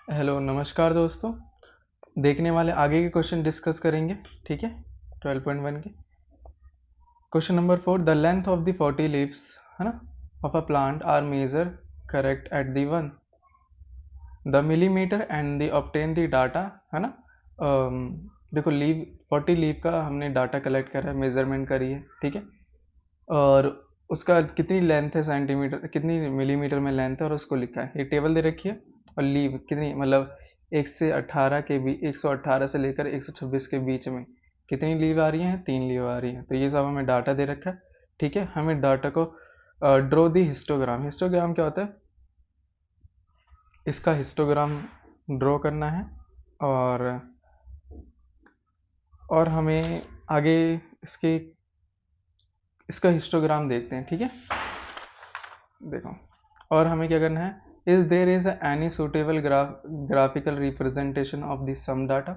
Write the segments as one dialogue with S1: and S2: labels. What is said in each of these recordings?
S1: Hello नमस्कार दोस्तों। देखने वाले आगे के क्वेश्चन डिस्कस करेंगे। ठीक है, 12.1 के question number 4, the length of the 40 leaves है ना of a plant are measure correct at the one the millimetre and the obtain the data है ना। देखो लीव 40 लीव का हमने डाटा कलेक्ट करा है, मेजरमेंट करी है। ठीक है, और उसका कितनी लेंथ है, सेंटीमीटर कितनी मिलीमीटर में लेंथ है, और उसको लिखा है। ये टेबल दे रखी है और लीव कितनी मतलब 118 से लेकर 126 के बीच में कितनी लीव आ रही हैं, 3 लीव आ रही हैं। तो ये सब हमें डाटा दे रखा है। ठीक है, हमें डाटा को ड्रॉ दी हिस्टोग्राम। हिस्टोग्राम क्या होता है, इसका हिस्टोग्राम ड्रॉ करना है। और हमें आगे इसके इसका हिस्टोग्राम देखते हैं। ठीक है, देखो, और हमें क्या करना है, is there is any suitable graphical representation of this sum data.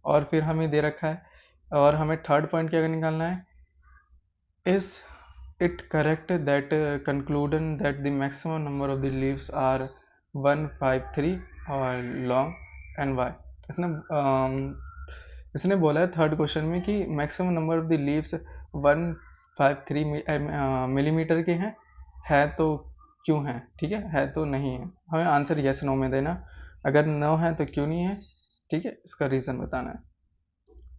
S1: और फिर हमें दे रखा है, और हमें थर्ड पॉइंट क्या निकालना है, is it correct that concluding that the maximum number of the leaves are 153 और लॉन्ग एंड वाई। इसने बोला है थर्ड क्वेश्चन में कि maximum number of the leaves 153 millimetre के हैं, है तो क्यों है। ठीक है तो नहीं है, हमें आंसर यस नो में देना। अगर नो है तो क्यों नहीं है। ठीक है, इसका रीज़न बताना है।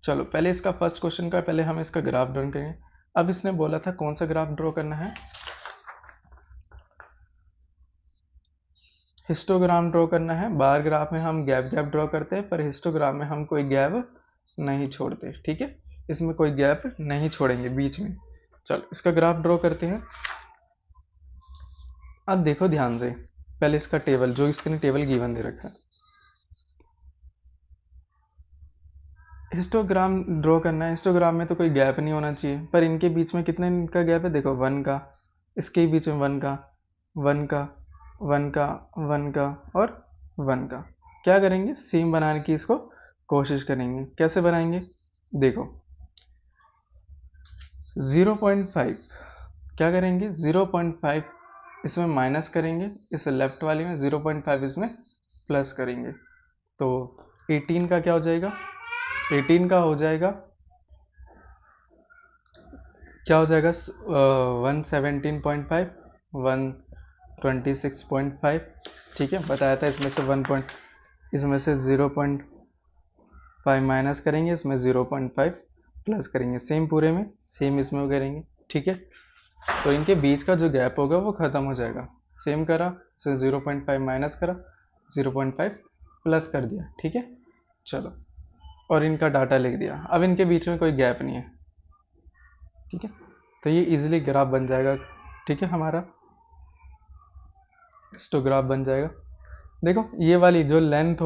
S1: चलो पहले इसका फर्स्ट क्वेश्चन का पहले हम इसका ग्राफ ड्रॉ करेंगे। अब इसने बोला था कौन सा ग्राफ ड्रॉ करना है, हिस्टोग्राम ड्रॉ करना है। बार ग्राफ में हम गैप गैप ड्रॉ करते हैं, पर हिस्टोग्राम में हम कोई गैप नहीं छोड़ते। ठीक है, इसमें कोई गैप नहीं छोड़ेंगे बीच में। चलो इसका ग्राफ ड्रॉ करते हैं। अब देखो ध्यान से, पहले इसका टेबल, जो इसके टेबल गिवन दे रखा है, हिस्टोग्राम ड्रॉ करना है। हिस्टोग्राम में तो कोई गैप नहीं होना चाहिए, पर इनके बीच में कितने का गैप है, देखो 1 का, इसके बीच में 1 का, 1 का, 1 का, 1 का और 1 का। क्या करेंगे, सेम बनाने की इसको कोशिश करेंगे। कैसे बनाएंगे, देखो 0.5 क्या करेंगे, 0.5 इसमें माइनस करेंगे, इस लेफ्ट वाली में 0.5 इसमें प्लस करेंगे। तो 18 का क्या हो जाएगा, 18 का हो जाएगा, क्या हो जाएगा 117.5, 126.5। ठीक है, बताया था इसमें से इसमें से 0.5 माइनस करेंगे, इसमें 0.5 प्लस करेंगे, सेम पूरे में सेम इसमें करेंगे। ठीक है, तो इनके बीच का जो गैप होगा वो ख़त्म हो जाएगा। सेम करा, से 0.5 माइनस करा, 0.5 प्लस कर दिया। ठीक है, चलो, और इनका डाटा लिख दिया। अब इनके बीच में कोई गैप नहीं है। ठीक है, तो ये इजीली ग्राफ बन जाएगा। ठीक है, हमारा हिस्टोग्राफ बन जाएगा। देखो ये वाली जो लेंथ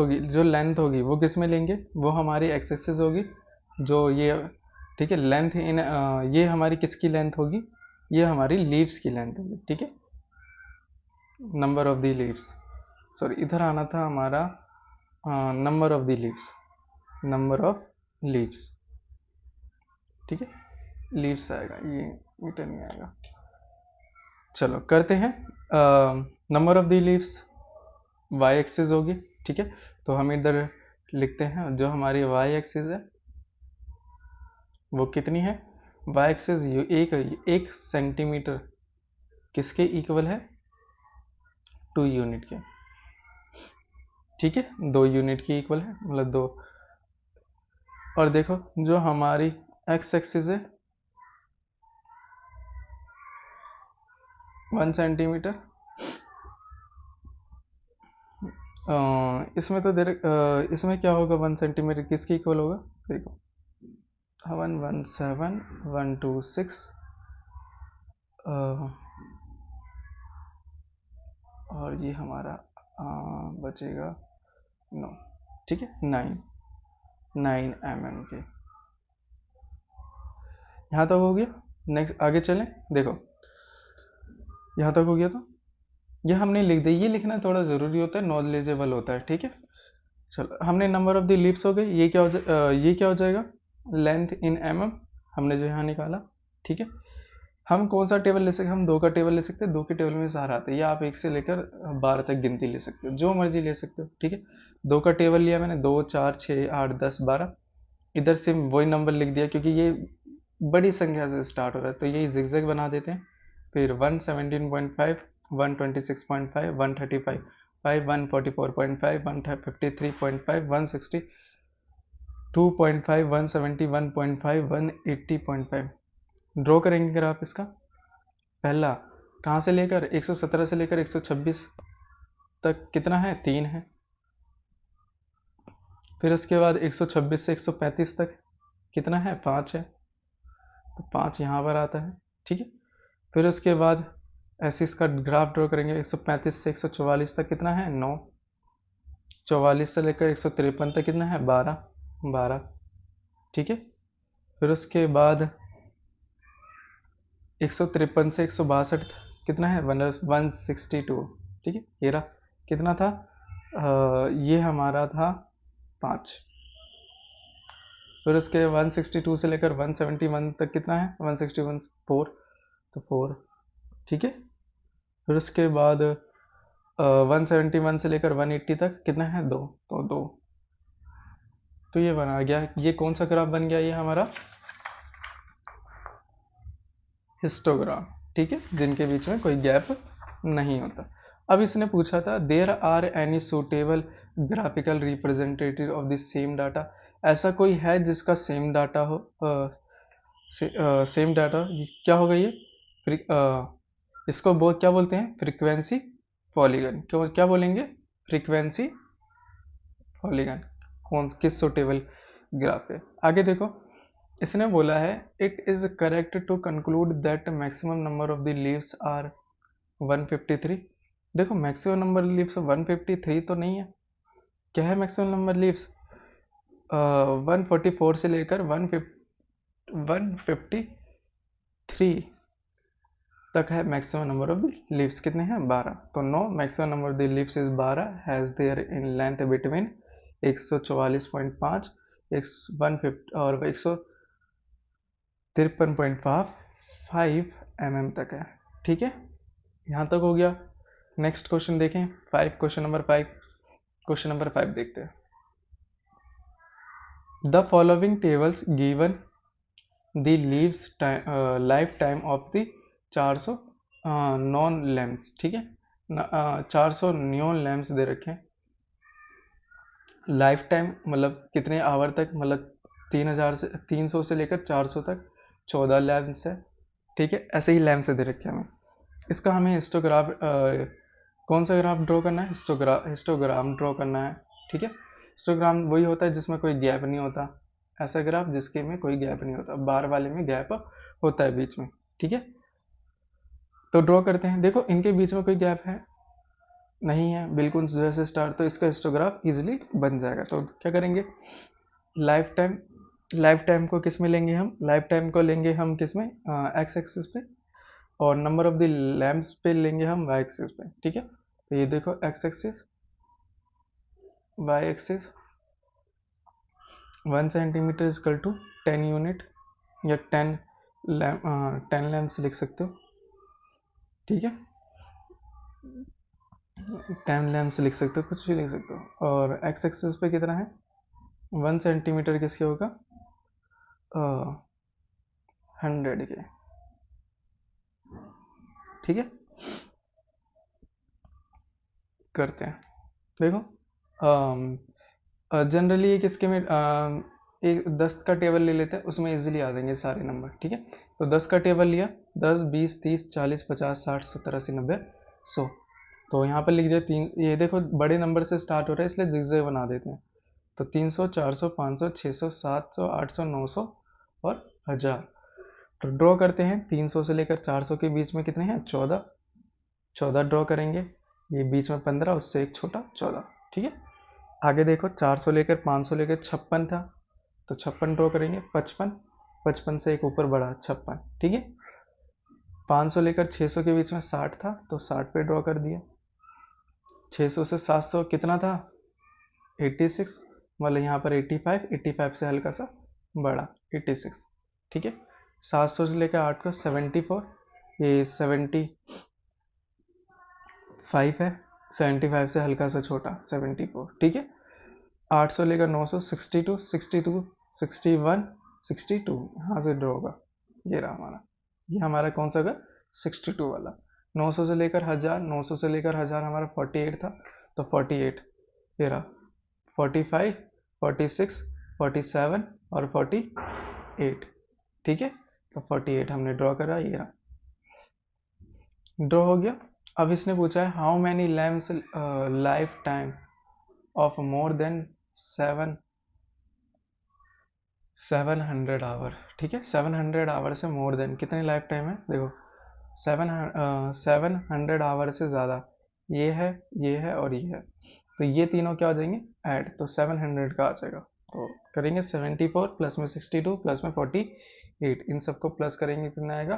S1: होगी वो किस में लेंगे, वो हमारी एक्स एक्सिस होगी, जो ये। ठीक है, लेंथ इन ये हमारी किसकी लेंथ होगी, ये हमारी लीव्स की लेंथ होगी। ठीक है, number of the leaves, sorry इधर आना था हमारा number of the leaves, number of leaves. ठीक है, लीव्स आएगा, ये मीटर नहीं आएगा। चलो करते हैं, number of the leaves y axis होगी। ठीक है, तो हम इधर लिखते हैं, जो हमारी वाई एक्सिस है वो कितनी है, वाई एक्सिस एक सेंटीमीटर किसके इक्वल है, 2 यूनिट के। ठीक है, 2 यूनिट की इक्वल है, मतलब 2। और देखो जो हमारी एक्स एक्सिस है 1 सेंटीमीटर, इसमें तो इसमें क्या होगा, 1 सेंटीमीटर किसके इक्वल होगा, देखो 117, 126 और ये हमारा बचेगा 9। ठीक है, 9 mm के। यहाँ तक हो गया। नेक्स्ट आगे चलें, देखो यहाँ तक हो गया। तो ये हमने लिख दिया, ये लिखना थोड़ा ज़रूरी होता है, नॉलेजेबल होता है। ठीक है, चलो हमने नंबर ऑफ द लीव्स हो गए, ये क्या ये क्या हो जाएगा, लेंथ इन mm हमने जो यहाँ निकाला। ठीक है, हम कौन सा टेबल ले सकते हैं, हम 2 का टेबल ले सकते हैं, 2 के टेबल में सहारा आता है, या आप 1 से लेकर 12 तक गिनती ले सकते हो, जो मर्जी ले सकते हो, ठीक है। 2 का टेबल लिया मैंने, 2 4 6 8 10 12, इधर से वही नंबर लिख दिया क्योंकि ये बड़ी संख्या से स्टार्ट हो रहा है, तो यही जिगजैग बना देते हैं। फिर 117.5, 126.5, 135, 144.5, 153.5, 160, 2.5, 171.5, 180.5। ड्रॉ करेंगे ग्राफ इसका। पहला कहाँ से लेकर 117 से लेकर 126 तक कितना है, 3 है। फिर उसके बाद 126 से 135 तक कितना है, 5 है, तो 5 यहाँ पर आता है, ठीक है। फिर उसके बाद ऐसे इसका ग्राफ ड्रॉ करेंगे, 135 से 144 तक कितना है, 9। 44 से लेकर 153 तक कितना है, 12 12, ठीक है। फिर उसके बाद 153 से 162 कितना है, 162, ठीक है। ये रहा, कितना था, ये हमारा था 5। फिर उसके 162 से लेकर 171 तक कितना है, 161 4, तो 4, ठीक है। फिर उसके बाद 171 से लेकर 180 तक कितना है, 2, तो 2। तो ये बना गया, ये कौन सा ग्राफ बन गया, ये हमारा हिस्टोग्राम, ठीक है, जिनके बीच में कोई गैप नहीं होता। अब इसने पूछा था there are any suitable graphical representative of the same data, ऐसा कोई है जिसका सेम डाटा हो, सेम डाटा क्या होगा ये, इसको क्या बोलते हैं, फ्रीक्वेंसी पॉलीगन, क्यों क्या बोलेंगे, फ्रीक्वेंसी पॉलीगन, कौन किस सूटेबल ग्राफ है। आगे देखो, इसने बोला है it is correct to conclude that maximum number of the leaves are 153। देखो मैक्सिमम नंबर लीव्स 153 तो नहीं है, क्या है मैक्सिमम नंबर लीव्स, 144 से लेकर 153 तक है maximum number of the leaves, कितने हैं, 12, तो no maximum number of the leaves is 12 has there in length between 144.5 150 और 153.5 mm तक है, ठीक है। यहाँ तक हो गया। नेक्स्ट क्वेश्चन देखें, 5, क्वेश्चन नंबर 5। क्वेश्चन नंबर 5 देखते हैं। The following tables given the leaves life time of the 400 non lamps, ठीक है, 400 नियॉन लैम्प्स दे रखे हैं। लाइफ टाइम मतलब कितने आवर तक, मतलब 300 से लेकर 400 तक 14 लैम्प्स है, ठीक है। ऐसे ही लैम्प्स दे रखे हैं हमें। इसका हमें हिस्टोग्राफ कौन सा ग्राफ ड्रॉ करना है, हिस्टोग्राम ड्रॉ करना है, ठीक है। हिस्टोग्राम वही होता है जिसमें कोई गैप नहीं होता, ऐसा ग्राफ जिसके में कोई गैप नहीं होता, बार वाले में गैप होता है बीच में, ठीक है। तो ड्रॉ करते हैं, देखो इनके बीच में कोई गैप है नहीं है, बिल्कुल जैसे स्टार्ट, तो इसका हिस्टोग्राफ इजीली बन जाएगा। तो क्या करेंगे, लाइफ टाइम को किस में लेंगे हम, लाइफ टाइम को लेंगे हम किस में, एक्स एक्सिस पे, और नंबर ऑफ द लैम्प्स पे लेंगे हम वाई एक्सिस पे, ठीक है। तो ये देखो x axis, y axis, 1 centimetre equal to 10 unit, या 10 लैम्प्स लिख सकते हो, ठीक है, 10 लैम्प्स लिख सकते हो, कुछ भी लिख सकते हो। और एक्स एक्सिस पे कितना है, 1 सेंटीमीटर किसके होगा, 100 के, ठीक है। करते हैं, देखो जनरली ये किसके में, एक 10 का टेबल ले लेते हैं, उसमें इजीली आ जाएंगे सारे नंबर, ठीक है। तो 10 का टेबल लिया, 10 20 30 40 50 60 70 80 90 100, तो यहाँ पर लिख दिया 3, ये देखो बड़े नंबर से स्टार्ट हो रहा है इसलिए जिगजैग बना देते हैं। तो 300 400 500 600 700 800 900 और 1000। तो ड्रॉ करते हैं, 300 से लेकर 400 के बीच में कितने हैं, 14 14 ड्रॉ करेंगे, ये बीच में 15, उससे एक छोटा 14, ठीक है। आगे देखो 400 लेकर 500 लेकर 56 था, तो 56 ड्रॉ करेंगे, 55 55 से एक ऊपर बढ़ा 56, ठीक है। 500 लेकर 600 के बीच में 60 था, तो 60 पे ड्रॉ कर दिया। 600 से 700 कितना था, 86, मतलब यहाँ पर 85 85 से हल्का सा बढ़ा 86, ठीक है। 700 से लेकर 8 को 74, ये 75 है, 75 से हल्का सा छोटा 74, ठीक है। 800 लेकर 900 62, 62 61 62, यहाँ से ड्रॉ होगा, ये रहा हमारा, ये हमारा कौन सा होगा 62 वाला। 900 से लेकर 1000, 900 से लेकर 1000 हमारा 48 था, तो 48 ये रहा, 45 46 47 और 48, ठीक है। तो 48 हमने ड्रॉ करा, ये रहा, ड्रॉ हो गया। अब इसने पूछा है how many lamps life time of more than 700 hour, ठीक है। 700 आवर से मोर देन कितनी लाइफ टाइम है, देखो 700 आवर से ज़्यादा, ये है और ये है, तो ये तीनों क्या हो जाएंगे ऐड, तो 700 का आ जाएगा। तो करेंगे 74 प्लस में 62 प्लस में 48, इन सबको प्लस करेंगे कितना आएगा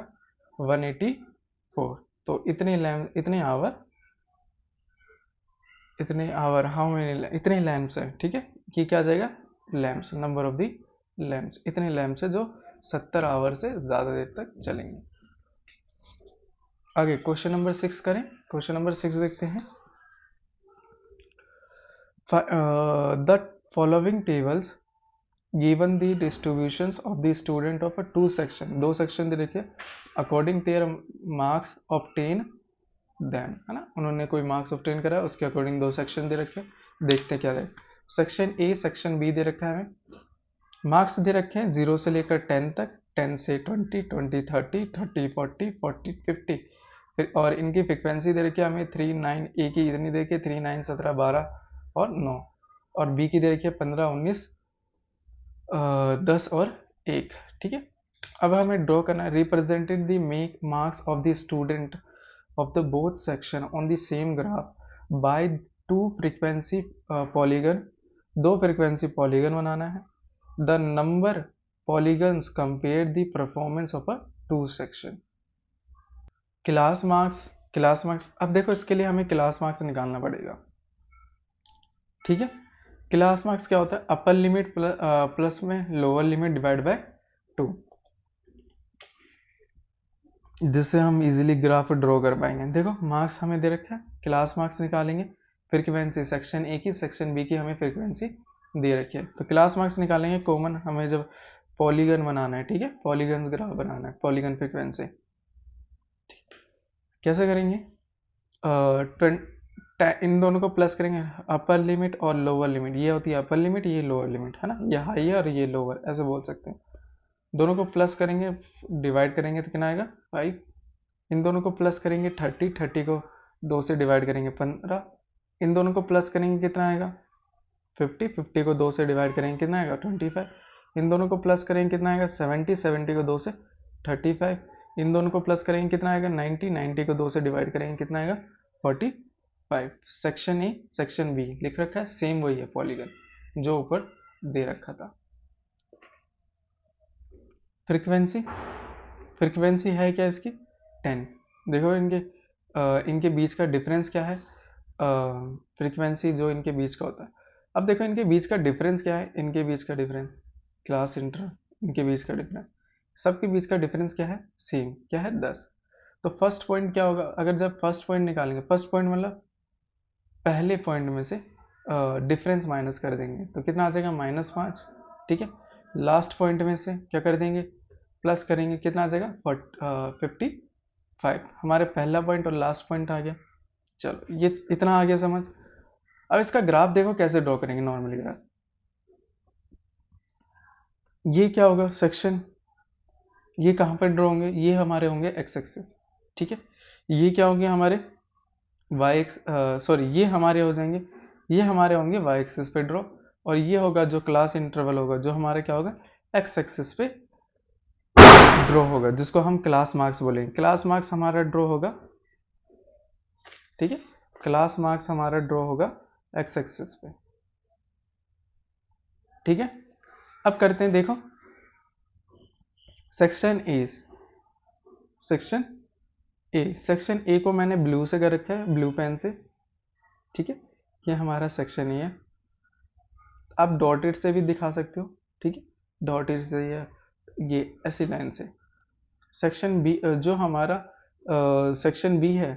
S1: 184। तो इतने आवर हाउ मेनी, इतने लैम्प्स हैं, ठीक है। ये क्या आ जाएगा lamps, number of the lamps, इतने लैम्प्स है जो 70 आवर से ज़्यादा देर तक चलेंगे। आगे क्वेश्चन नंबर 6 करें। क्वेश्चन नंबर 6 देखते हैं। The following tables given the distributions of the student of a two section, दो सेक्शन दे रखे, according their marks obtain then, है ना, उन्होंने कोई मार्क्स ऑब्टेन करा, उसके अकॉर्डिंग दो सेक्शन दे रखे, देखते हैं क्या है। सेक्शन ए सेक्शन बी दे रखा है हमें, मार्क्स दे रखे हैं 0 से लेकर 10 तक, 10 से 20 20 30 30 40 40 50, फिर और इनकी फ्रिक्वेंसी दे रखी है हमें 3 9, ए की इतनी दे रखी है 3 9 17 12 और 9, और बी की दे रखी है 15 19 10 और 1, ठीक है। अब हमें ड्रॉ करना है represented the make marks of the student of the both section on the same graph by two frequency polygon, दो frequency polygon बनाना है। the number polygons compare the performance of a two section। Class marks अब देखो इसके लिए हमें class marks निकालना पड़ेगा, ठीक है। क्लास मार्क्स क्या होता है अपर लिमिट प्लस में लोअर लिमिट डिवाइड बाय 2, जिससे हम इजीली ग्राफ ड्रॉ कर पाएंगे। देखो मार्क्स हमें दे रखा है, क्लास मार्क्स निकालेंगे, फ्रीक्वेंसी सेक्शन ए की सेक्शन बी की हमें फ्रीक्वेंसी दे रखी है, तो क्लास मार्क्स निकालेंगे कॉमन, हमें जब पॉलीगन बनाना है, ठीक है, पॉलीगन ग्राफ बनाना है, पॉलीगन फ्रीक्वेंसी कैसे करेंगे, इन दोनों को प्लस करेंगे, अपर लिमिट और लोअर लिमिट, ये होती है अपर लिमिट, ये लोअर लिमिट, है ना, ये हाई है और ये लोअर, ऐसे बोल सकते हैं। दोनों को प्लस करेंगे डिवाइड करेंगे तो कितना आएगा 5, इन दोनों को प्लस करेंगे 30, 30 को 2 से डिवाइड करेंगे 15, इन दोनों को प्लस करेंगे कितना आएगा 50, 50 को 2 से डिवाइड करेंगे कितना आएगा 25, इन दोनों को प्लस करेंगे कितना आएगा 70, 70 को 2 से 35, इन दोनों को प्लस करेंगे कितना आएगा 90, 90 को 2 से डिवाइड करेंगे कितना आएगा 45। सेक्शन ए सेक्शन बी लिख रखा है, सेम वही है पॉलीगन जो ऊपर दे रखा था। फ्रीक्वेंसी है क्या इसकी 10, देखो इनके बीच का डिफरेंस क्या है, फ्रीक्वेंसी जो इनके बीच का होता है। अब देखो इनके बीच का डिफरेंस क्या है, इनके बीच का डिफरेंस क्लास इंटर, इनके बीच का डिफरेंस, सबके बीच का डिफरेंस क्या है सेम, क्या है 10। तो फर्स्ट पॉइंट क्या होगा, अगर जब फर्स्ट पॉइंट निकालेंगे, फर्स्ट पॉइंट मतलब पहले पॉइंट में से डिफरेंस माइनस कर देंगे तो कितना आ जाएगा -5, ठीक है। लास्ट पॉइंट में से क्या कर देंगे प्लस करेंगे, कितना आ जाएगा 55, हमारे पहला पॉइंट और लास्ट पॉइंट आ गया। चलो ये इतना आ गया समझ। अब इसका ग्राफ देखो कैसे ड्रॉ करेंगे, नॉर्मली ग्राफ ये क्या होगा सेक्शन, ये कहाँ पर ड्रॉ होंगे, ये हमारे होंगे एक्स एक्सिस, ठीक है। ये क्या होंगे हमारे वाई एक्स, सॉरी ये हमारे हो जाएंगे, ये हमारे होंगे वाई एक्सिस पे ड्रॉ, और ये होगा जो क्लास इंटरवल होगा जो हमारा क्या होगा एक्स एक्सिस पे ड्रॉ होगा, जिसको हम क्लास मार्क्स बोलेंगे। क्लास मार्क्स हमारा ड्रॉ होगा, ठीक है, क्लास मार्क्स हमारा ड्रॉ होगा एक्स एक्सिस पे, ठीक है। अब करते हैं, देखो सेक्शन ए को मैंने ब्लू से कर रखा है, ब्लू पेन से, ठीक है, ये हमारा सेक्शन ए है। आप डॉटेड से भी दिखा सकते हो, ठीक है, डॉटेड से या ये ऐसी लाइन से, सेक्शन बी जो हमारा सेक्शन बी है,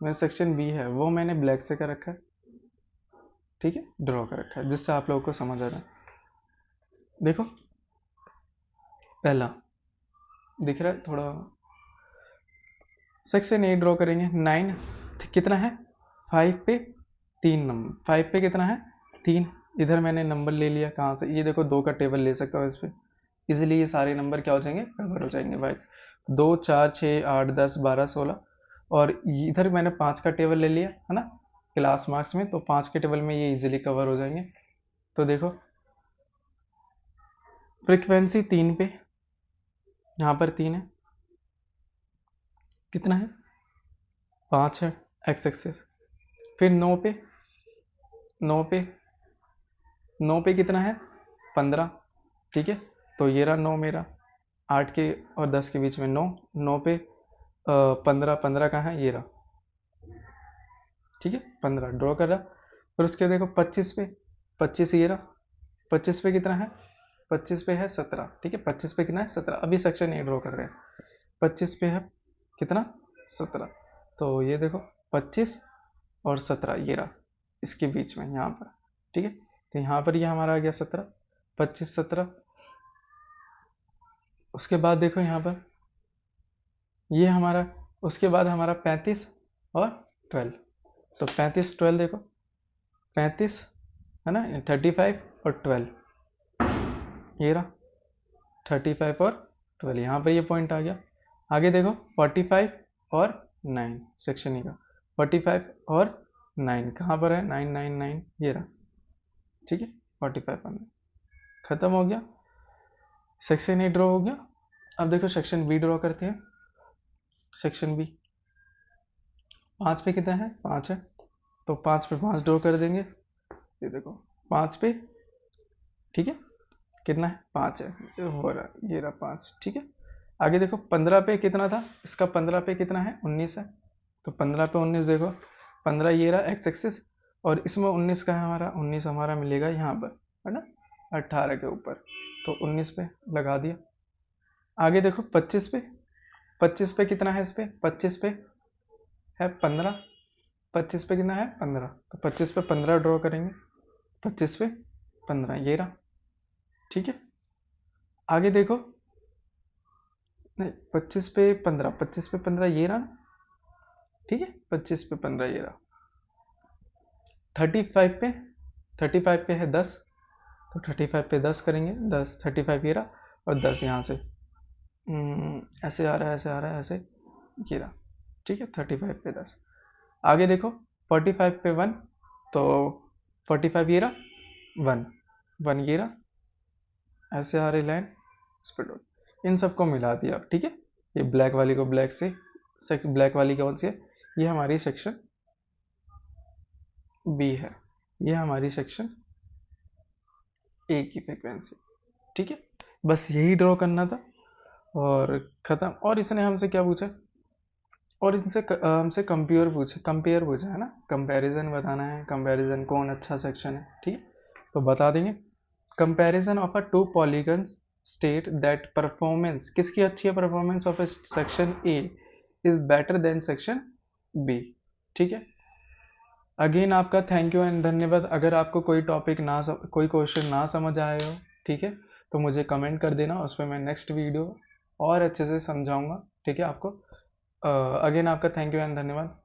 S1: सेक्शन बी है वो मैंने ब्लैक से कर रखा है, ठीक है, ड्रॉ कर रखा है, जिससे आप लोगों को समझ आ जाए। देखो पहला दिख रहा है थोड़ा, सेक्शन ए ड्रॉ करेंगे, 9 कितना है, 5 पे 3 नंबर, 5 पे कितना है 3, इधर मैंने नंबर ले लिया कहाँ से, ये देखो 2 का टेबल ले सकता हूँ इस पर, इजिली ये सारे नंबर क्या हो जाएंगे, कवर हो जाएंगे भाई। 2 4 6 8 10 12 16, और इधर मैंने 5 का टेबल ले लिया है ना क्लास मार्क्स में, तो 5 के टेबल में ये इजीली कवर हो जाएंगे। तो देखो फ्रीक्वेंसी 3 पे, यहाँ पर 3 है, कितना है 5 है एक्स एक्सेस, फिर 9 पे, 9 पे 9 पे कितना है 15, ठीक है, तो ये रहा 9 मेरा, 8 के और 10 के बीच में 9, 9 पे 15, 15 कहाँ है, ये रहा, ठीक है, 15 ड्रॉ कर रहा। फिर उसके देखो 25 पे, 25 ये रहा, 25 पे कितना है, 25 पे है 17, ठीक है, 25 पे कितना है 17, अभी सेक्शन ए ड्रॉ कर रहे हैं, 25 पे है कितना 17, तो ये देखो 25 और 17 ये रहा इसके बीच में यहाँ पर, ठीक है, तो यहाँ पर ये हमारा आ गया 17, 25 17, उसके बाद देखो यहाँ पर ये हमारा, उसके बाद हमारा 35 और 12, तो 35 12 देखो 35 है ना, 35 और 12 ये रहा, 35 और 12 यहाँ पर ये पॉइंट आ गया। आगे देखो 45 और 9 सेक्शन ई का, 45 और 9 कहाँ पर है, 9 9 9 ये रहा, ठीक है, 45 और 9 खत्म हो गया, सेक्शन ए ड्रॉ हो गया। अब देखो सेक्शन बी ड्रॉ करते हैं, सेक्शन बी 5 पे कितना है 5 है, तो 5 पे 5 ड्रॉ कर देंगे, ये देखो 5 पे, ठीक है, कितना है 5 है, हो रहा ये रहा 5, ठीक है। आगे देखो 15 पे कितना था इसका, 15 पे कितना है 19 है, तो 15 पे 19 देखो, 15 ये रहा एक्स एक्सिस, और इसमें 19 का है हमारा, 19 हमारा मिलेगा यहाँ पर है ना 18 के ऊपर, तो 19 पे लगा दिया। आगे देखो 25 पे, 25 पे कितना है इस पे, 25 पे है 15, 25 पे कितना है 15, तो 25 पे 15 ड्रॉ करेंगे, 25 पे 15 ये रहा, ठीक है। आगे देखो नहीं 25 पे 15, 25 पे 15 ये रहा, ठीक है, 25 पे 15 ये रहा। 35 पे, 35 पे है 10, तो 35 पे 10 करेंगे, 10 35 ये रहा, और 10 यहाँ से ऐसे आ रहा है, ऐसे आ रहा है, ऐसे ये रहा, ठीक है, 35 पे 10। आगे देखो 45 पे 1, तो 45 ये रहा 1 1 ये रहा, ऐसे आ रही लाइन इस पर डॉट, इन सबको मिला दिया, ठीक है, ये ब्लैक वाली को ब्लैक से, ब्लैक वाली कौन सी है, ये हमारी सेक्शन बी है, ये हमारी सेक्शन ए की फ्रीक्वेंसी, ठीक है, बस यही ड्रॉ करना था और ख़त्म। और इसने हमसे क्या पूछा, और इनसे हमसे कंपेयर पूछा है ना, कंपैरिजन बताना है, कंपैरिजन कौन अच्छा सेक्शन है, ठीक है, तो बता देंगे। Comparison of a two polygons state that performance, किसकी अच्छी है performance of section A is better than section B, ठीक है। अगेन आपका थैंक यू एंड धन्यवाद। अगर आपको कोई टॉपिक कोई क्वेश्चन ना समझ आए हो, ठीक है, तो मुझे कमेंट कर देना, उस पर मैं नेक्स्ट वीडियो और अच्छे से समझाऊंगा, ठीक है आपको। अगेन आपका थैंक यू एंड धन्यवाद।